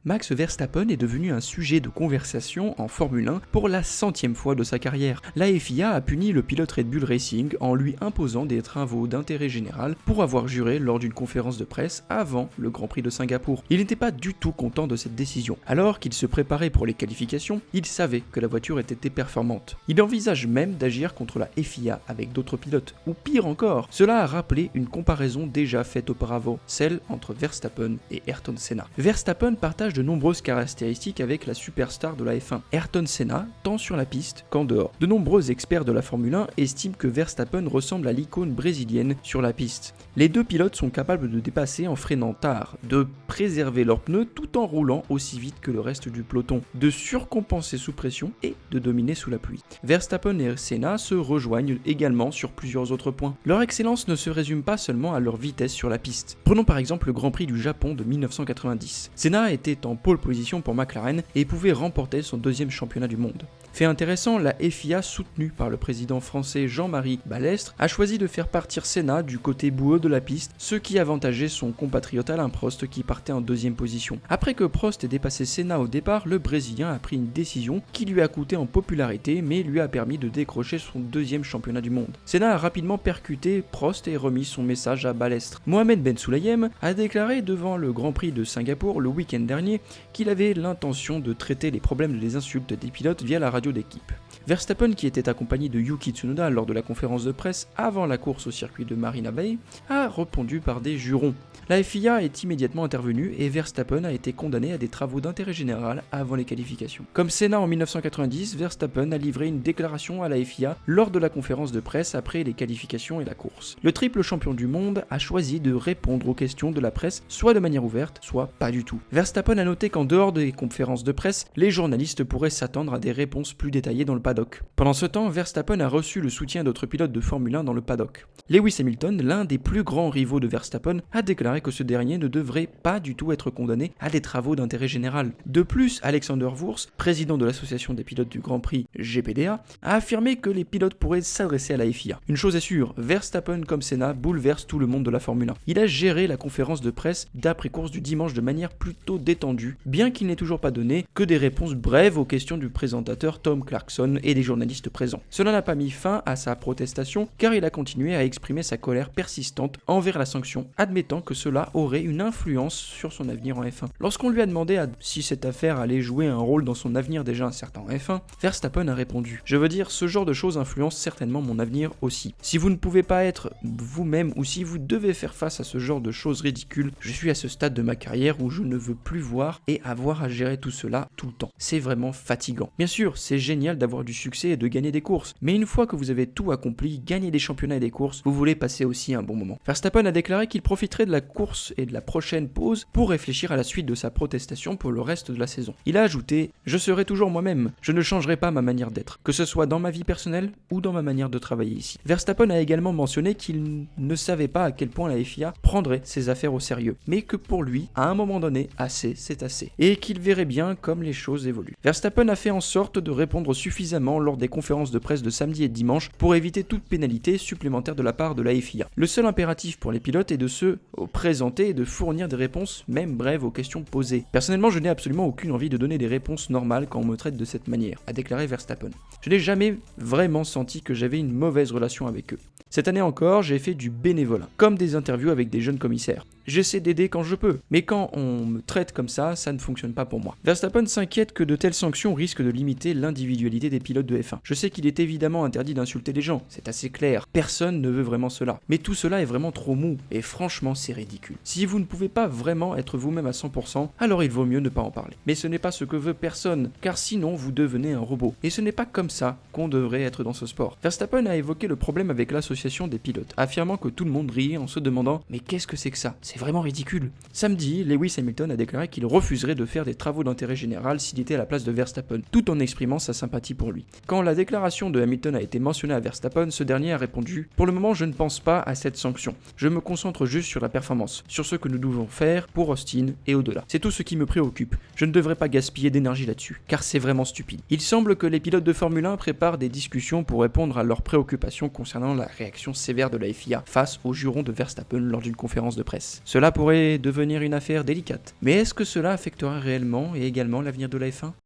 Max Verstappen est devenu un sujet de conversation en Formule 1 pour la 100e fois de sa carrière. La FIA a puni le pilote Red Bull Racing en lui imposant des travaux d'intérêt général pour avoir juré lors d'une conférence de presse avant le Grand Prix de Singapour. Il n'était pas du tout content de cette décision. Alors qu'il se préparait pour les qualifications, il savait que la voiture était performante. Il envisage même d'agir contre la FIA avec d'autres pilotes, ou pire encore. Cela a rappelé une comparaison déjà faite auparavant, celle entre Verstappen et Ayrton Senna. Verstappen partage de nombreuses caractéristiques avec la superstar de la F1, Ayrton Senna, tant sur la piste qu'en dehors. De nombreux experts de la Formule 1 estiment que Verstappen ressemble à l'icône brésilienne sur la piste. Les deux pilotes sont capables de dépasser en freinant tard, de préserver leurs pneus tout en roulant aussi vite que le reste du peloton, de surcompenser sous pression et de dominer sous la pluie. Verstappen et Senna se rejoignent également sur plusieurs autres points. Leur excellence ne se résume pas seulement à leur vitesse sur la piste. Prenons par exemple le Grand Prix du Japon de 1990. Senna était en pole position pour McLaren et pouvait remporter son deuxième championnat du monde. Fait intéressant, la FIA, soutenue par le président français Jean-Marie Balestre, a choisi de faire partir Senna du côté boueux de la piste, ce qui avantageait son compatriote Alain Prost qui partait en deuxième position. Après que Prost ait dépassé Senna au départ, le Brésilien a pris une décision qui lui a coûté en popularité mais lui a permis de décrocher son deuxième championnat du monde. Senna a rapidement percuté Prost et remis son message à Balestre. Mohamed Ben Sulayem a déclaré devant le Grand Prix de Singapour le week-end dernier qu'il avait l'intention de traiter les problèmes des insultes des pilotes via la radio d'équipe. Verstappen, qui était accompagné de Yuki Tsunoda lors de la conférence de presse avant la course au circuit de Marina Bay, a répondu par des jurons. La FIA est immédiatement intervenue et Verstappen a été condamné à des travaux d'intérêt général avant les qualifications. Comme Senna en 1990, Verstappen a livré une déclaration à la FIA lors de la conférence de presse après les qualifications et la course. Le triple champion du monde a choisi de répondre aux questions de la presse soit de manière ouverte, soit pas du tout. Verstappen a noté qu'en dehors des conférences de presse, les journalistes pourraient s'attendre à des réponses plus détaillées dans le paddock. Pendant ce temps, Verstappen a reçu le soutien d'autres pilotes de Formule 1 dans le paddock. Lewis Hamilton, l'un des plus grands rivaux de Verstappen, a déclaré que ce dernier ne devrait pas du tout être condamné à des travaux d'intérêt général. De plus, Alexander Wurz, président de l'association des pilotes du Grand Prix GPDA, a affirmé que les pilotes pourraient s'adresser à la FIA. Une chose est sûre, Verstappen comme Senna bouleverse tout le monde de la Formule 1. Il a géré la conférence de presse d'après-course du dimanche de manière plutôt détendue, bien qu'il n'ait toujours pas donné que des réponses brèves aux questions du présentateur Tom Clarkson et des journalistes présents. Cela n'a pas mis fin à sa protestation car il a continué à exprimer sa colère persistante envers la sanction, admettant que cela aurait une influence sur son avenir en F1. Lorsqu'on lui a demandé si cette affaire allait jouer un rôle dans son avenir déjà incertain en F1, Verstappen a répondu « Je veux dire, ce genre de choses influence certainement mon avenir aussi. Si vous ne pouvez pas être vous-même ou si vous devez faire face à ce genre de choses ridicules, je suis à ce stade de ma carrière où je ne veux plus voir et avoir à gérer tout cela tout le temps. C'est vraiment fatigant. Bien sûr, c'est génial d'avoir du succès et de gagner des courses, mais une fois que vous avez tout accompli, gagner des championnats et des courses, vous voulez passer aussi un bon moment. » Verstappen a déclaré qu'il profiterait de la course et de la prochaine pause pour réfléchir à la suite de sa protestation pour le reste de la saison. Il a ajouté « Je serai toujours moi-même, je ne changerai pas ma manière d'être, que ce soit dans ma vie personnelle ou dans ma manière de travailler ici. » Verstappen a également mentionné qu'il ne savait pas à quel point la FIA prendrait ses affaires au sérieux, mais que pour lui, à un moment donné, assez c'est assez, et qu'il verrait bien comme les choses évoluent. Verstappen a fait en sorte de répondre suffisamment lors des conférences de presse de samedi et dimanche pour éviter toute pénalité supplémentaire de la part de la FIA. Le seul impératif pour les pilotes est de se présenter et de fournir des réponses, même brèves, aux questions posées. Personnellement, je n'ai absolument aucune envie de donner des réponses normales quand on me traite de cette manière, a déclaré Verstappen. Je n'ai jamais vraiment senti que j'avais une mauvaise relation avec eux. Cette année encore, j'ai fait du bénévolat, comme des interviews avec des jeunes commissaires. J'essaie d'aider quand je peux, mais quand on me traite comme ça ne fonctionne pas pour moi. Verstappen s'inquiète que de telles sanctions risquent de limiter l'individualité des pilotes de F1. Je sais qu'il est évidemment interdit d'insulter les gens, c'est assez clair, personne ne veut vraiment cela. Mais tout cela est vraiment trop mou, et franchement c'est ridicule. Si vous ne pouvez pas vraiment être vous-même à 100%, alors il vaut mieux ne pas en parler. Mais ce n'est pas ce que veut personne, car sinon vous devenez un robot. Et ce n'est pas comme ça qu'on devrait être dans ce sport. Verstappen a évoqué le problème avec l'association des pilotes, affirmant que tout le monde riait en se demandant « Mais qu'est-ce que c'est que ça ? C'est vraiment ridicule !» Samedi, Lewis Hamilton a déclaré qu'il refuserait de faire des travaux d'intérêt général s'il était à la place de Verstappen, tout en exprimant sa sympathie pour lui. Quand la déclaration de Hamilton a été mentionnée à Verstappen, ce dernier a répondu « Pour le moment, je ne pense pas à cette sanction. Je me concentre juste sur la performance, sur ce que nous devons faire pour Austin et au-delà. C'est tout ce qui me préoccupe. Je ne devrais pas gaspiller d'énergie là-dessus, car c'est vraiment stupide. » Il semble que les pilotes de Formule 1 préparent des discussions pour répondre à leurs préoccupations concernant la réaction sévère de la FIA face aux jurons de Verstappen lors d'une conférence de presse. Cela pourrait devenir une affaire délicate. Mais est-ce que cela affectera réellement et également l'avenir de la F1 ?